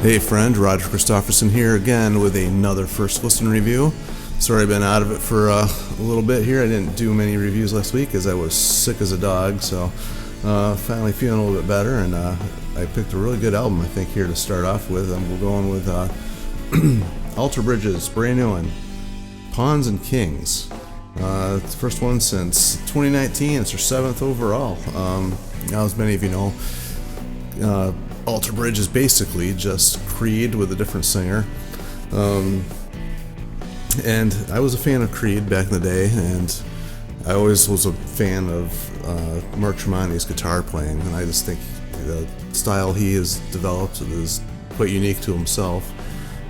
Hey friend, Roger Christofferson here again with another first listen review. Sorry I've been out of it for a little bit here. I didn't do many reviews last week as I was sick as a dog, so finally feeling a little bit better, and I picked a really good album I think here to start off with. And we're going with Alter Bridge's brand new one, Pawns and Kings. It's the first one since 2019. It's their 7th overall. Now, as many of you know, Alter Bridge is basically just Creed with a different singer. And I was a fan of Creed back in the day, and I always was a fan of Mark Tremonti's guitar playing, and I just think the style he has developed is quite unique to himself.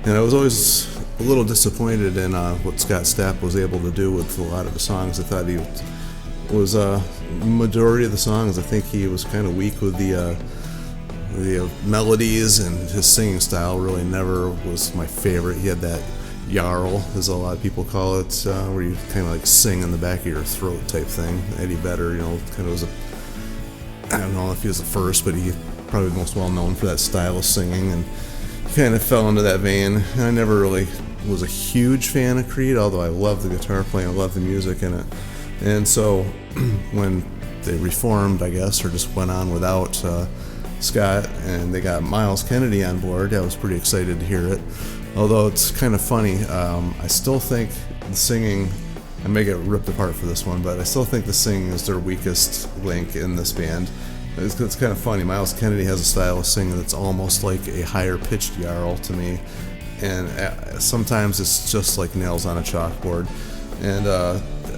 And I was always a little disappointed in what Scott Stapp was able to do with a lot of the songs. I thought he was majority of the songs, I think he was kind of weak with the melodies, and his singing style really never was my favorite. He had that yarl, as a lot of people call it, where you kind of like sing in the back of your throat type thing. Eddie Vedder, kind of was I don't know if he was the first, but he probably the most well known for that style of singing, and he kind of fell into that vein. And I never really was a huge fan of Creed, although I love the guitar playing, I love the music in it. And so when they reformed, I guess, or just went on without Scott, and they got Myles Kennedy on board, I was pretty excited to hear it. Although it's kind of funny, I still think the singing, I may get ripped apart for this one, but I still think the singing is their weakest link in this band. It's kind of funny. Myles Kennedy has a style of singing that's almost like a higher pitched yarl to me, and sometimes it's just like nails on a chalkboard. And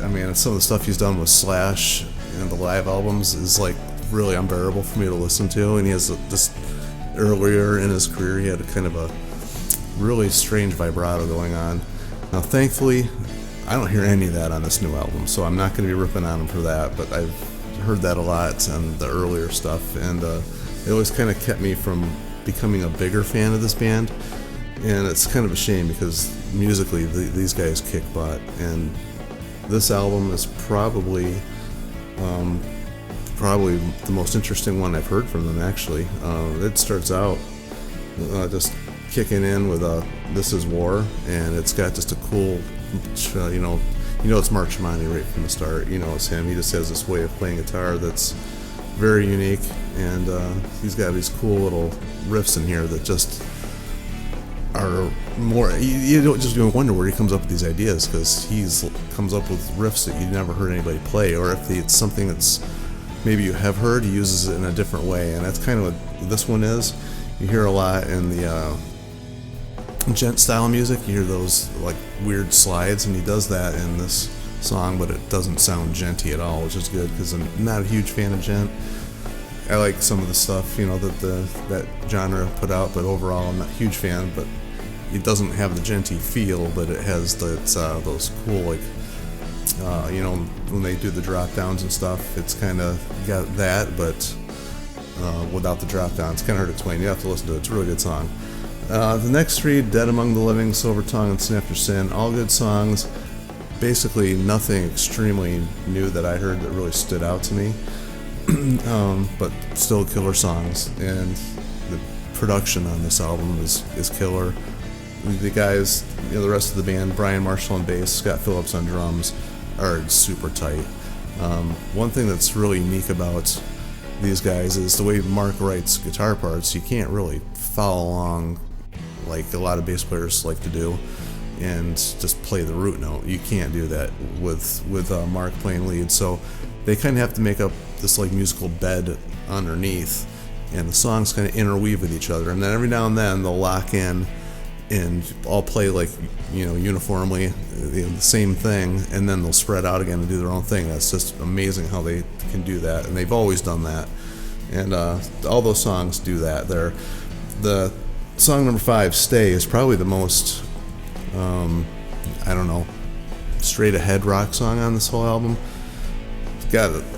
I mean, some of the stuff he's done with Slash and the live albums is like really unbearable for me to listen to. And he has this earlier in his career, he had a kind of a really strange vibrato going on. Now, thankfully, I don't hear any of that on this new album, so I'm not going to be ripping on him for that. But I've heard that a lot on the earlier stuff, and it always kind of kept me from becoming a bigger fan of this band. And it's kind of a shame because musically these guys kick butt, and this album is probably the most interesting one I've heard from them, actually. It starts out just kicking in with This Is War, and it's got just a cool, it's Mark Tremonti right from the start. It's him. He just has this way of playing guitar that's very unique, and he's got these cool little riffs in here that just are more, you don't just wonder where he comes up with these ideas, because he comes up with riffs that you never heard anybody play, or if it's something that's maybe you have heard, he uses it in a different way. And that's kind of what this one is. You hear a lot in the gent style music, you hear those like weird slides, and he does that in this song, but it doesn't sound genty at all, which is good because I'm not a huge fan of gent. I like some of the stuff that genre put out, but overall I'm not a huge fan. But it doesn't have the genty feel, but it has those cool, like when they do the drop downs and stuff, it's kind of got that, but without the drop down. It's kind of hard to explain. You have to listen to it. It's a really good song. The next three, Dead Among the Living, Silver Tongue, and Sin After Sin, all good songs. Basically nothing extremely new that I heard that really stood out to me, but still killer songs. And the production on this album is killer. The guys, the rest of the band, Brian Marshall on bass, Scott Phillips on drums, are super tight. One thing that's really unique about these guys is the way Mark writes guitar parts. You can't really follow along like a lot of bass players like to do and just play the root note. You can't do that with Mark playing lead, so they kind of have to make up this like musical bed underneath, and the songs kind of interweave with each other, and then every now and then they'll lock in and all play like uniformly the same thing, and then they'll spread out again and do their own thing. That's just amazing how they can do that, and they've always done that. And all those songs do that. The song number 5, Stay, is probably the most straight ahead rock song on this whole album.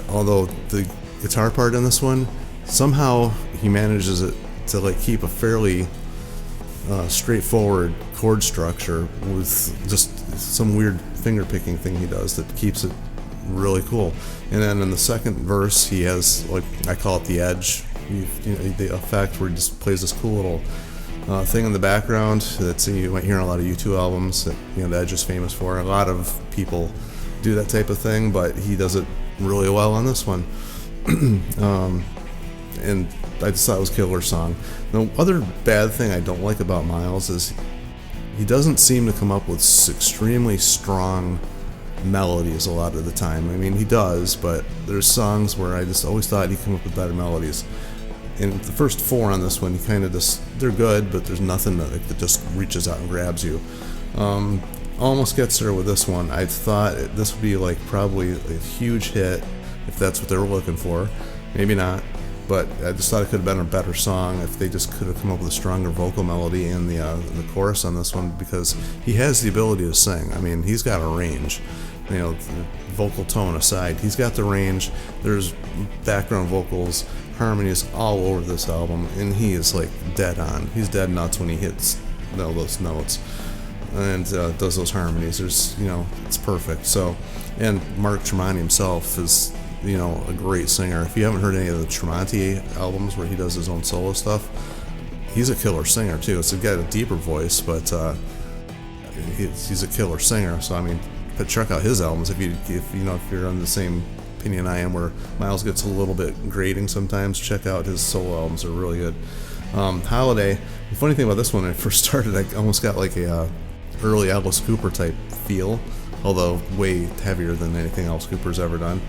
Although the guitar part in this one, somehow he manages it to like keep a fairly straightforward chord structure with just some weird finger picking thing he does that keeps it really cool. And then in the second verse, he has, like, I call it the edge, the effect where he just plays this cool little thing in the background that you might hear in a lot of U2 albums that the Edge is famous for. A lot of people do that type of thing, but he does it really well on this one. And I just thought it was a killer song. The other bad thing I don't like about Miles is he doesn't seem to come up with extremely strong melodies a lot of the time. I mean, he does, but there's songs where I just always thought he'd come up with better melodies. And the first 4 on this one, he kind of they're good, but there's nothing that just reaches out and grabs you. Almost gets there with this one. I thought this would be like probably a huge hit if that's what they were looking for. Maybe not, but I just thought it could have been a better song if they just could have come up with a stronger vocal melody in the chorus on this one, because he has the ability to sing. I mean, he's got a range. Vocal tone aside, he's got the range. There's background vocals, harmonies all over this album, and he is like dead on. He's dead nuts when he hits those notes and does those harmonies. It's perfect. So, and Mark Tremonti himself is a great singer. If you haven't heard any of the Tremonti albums where he does his own solo stuff, he's a killer singer too. It's got a deeper voice, but he's a killer singer. So I mean, but check out his albums if you're on the same opinion I am, where Miles gets a little bit grating sometimes. Check out his solo albums; they're really good. Holiday. The funny thing about this one, when I first started, I almost got like a early Alice Cooper type feel, although way heavier than anything Alice Cooper's ever done.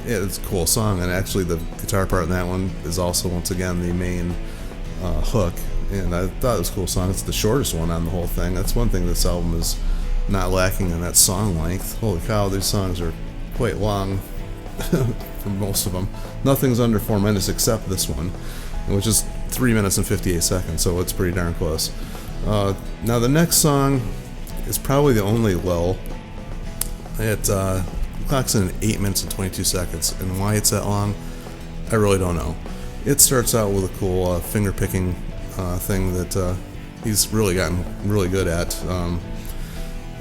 It's a cool song, and actually the guitar part in that one is also once again the main hook, and I thought it was a cool song. It's the shortest one on the whole thing. That's one thing this album is not lacking in, that song length. Holy cow, these songs are quite long for most of them. Nothing's under 4 minutes except this one, which is 3 minutes and 58 seconds, so it's pretty darn close. Now the next song is probably the only lull. It clocks in 8 minutes and 22 seconds, and why it's that long, I really don't know. It starts out with a cool finger picking thing that he's really gotten really good at.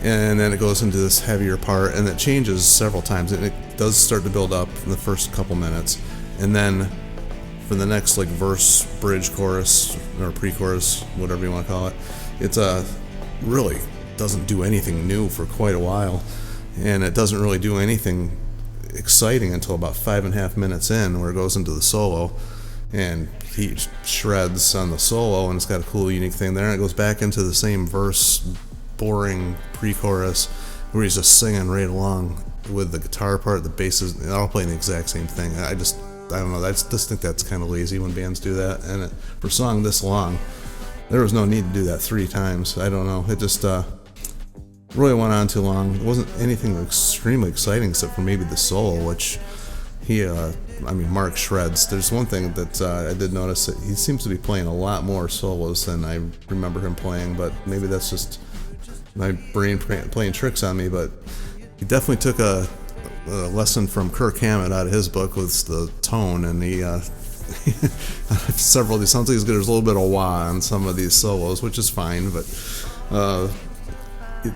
And then it goes into this heavier part, and it changes several times. It does start to build up in the first couple minutes, and then for the next like verse, bridge, chorus, or pre-chorus, whatever you want to call it, it's really doesn't do anything new for quite a while, and it doesn't really do anything exciting until about 5.5 minutes in, where it goes into the solo, and he shreds on the solo, and it's got a cool, unique thing there, and it goes back into the same verse, boring pre-chorus where he's just singing right along with the guitar part. The bass is all playing the exact same thing. I don't know. I just think that's kind of lazy when bands do that. And for a song this long, there was no need to do that 3 times. I don't know. It just really went on too long. It wasn't anything extremely exciting except for maybe the solo, which Mark shreds. There's one thing that I did notice, that he seems to be playing a lot more solos than I remember him playing, but maybe that's just my brain playing tricks on me. But he definitely took a lesson from Kirk Hammett out of his book with the tone, and he several of these sounds like there's a little bit of wah on some of these solos, which is fine, but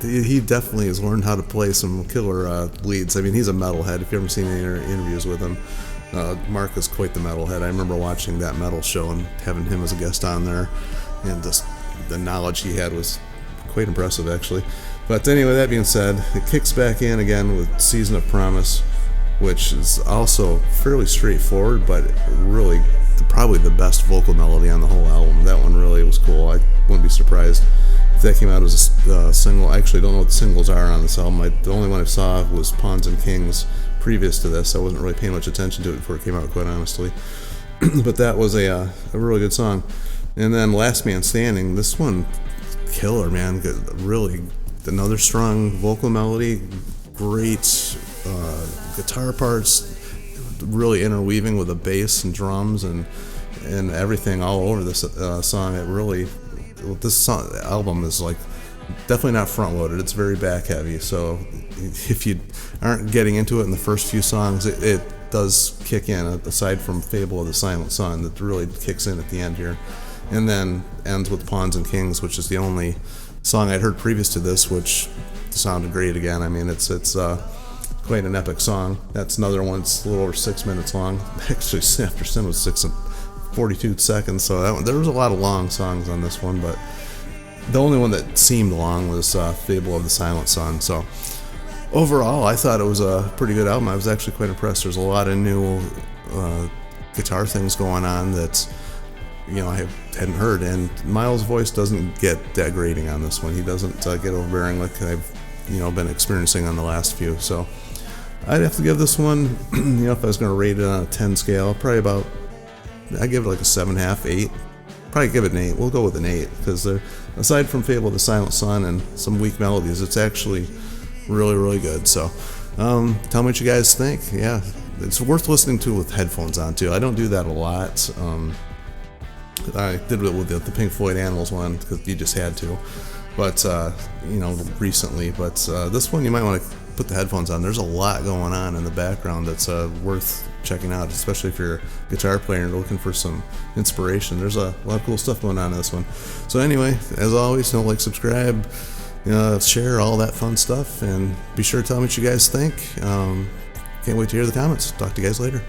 he definitely has learned how to play some killer leads. I mean, he's a metalhead. If you've ever seen any interviews with him, Mark is quite the metalhead. I remember watching that metal show and having him as a guest on there, and just the knowledge he had was quite impressive, actually. But anyway, that being said, it kicks back in again with Season of Promise, which is also fairly straightforward, but really probably the best vocal melody on the whole album. That one really was cool. I wouldn't be surprised if that came out as a single. I actually don't know what the singles are on this album. The only one I saw was Pawns and Kings previous to this. I wasn't really paying much attention to it before it came out, quite honestly. But that was a really good song. And then Last Man Standing, this one, killer, man. Really, another strong vocal melody, great guitar parts, really interweaving with the bass and drums and everything all over this song. This album is like definitely not front loaded. It's very back heavy. So if you aren't getting into it in the first few songs, it does kick in. Aside from Fable of the Silent Sun, that really kicks in at the end here, and then ends with Pawns and Kings, which is the only song I'd heard previous to this, which sounded great again. I mean, it's quite an epic song. That's another one. It's a little over 6 minutes long. Actually, After Sin was 42 seconds, so there was a lot of long songs on this one, but the only one that seemed long was Fable of the Silent Sun. So overall, I thought it was a pretty good album. I was actually quite impressed. There's a lot of new guitar things going on that I hadn't heard, and Miles' voice doesn't get that grating on this one. He doesn't get overbearing like I've been experiencing on the last few. So I'd have to give this one, if I was going to rate it on a 10 scale, I'd give it like a 7.5, 8. Probably give it an 8. We'll go with an 8 because aside from Fable of the Silent Sun and some weak melodies, it's actually really, really good. So tell me what you guys think. Yeah, it's worth listening to with headphones on too. I don't do that a lot. I did it with the Pink Floyd Animals one because you just had to, but recently. But this one you might want to put the headphones on. There's a lot going on in the background that's worth checking out, especially if you're a guitar player and looking for some inspiration. There's a lot of cool stuff going on in this one. So anyway, as always, subscribe, share, all that fun stuff, and be sure to tell me what you guys think. Can't wait to hear the comments. Talk to you guys later.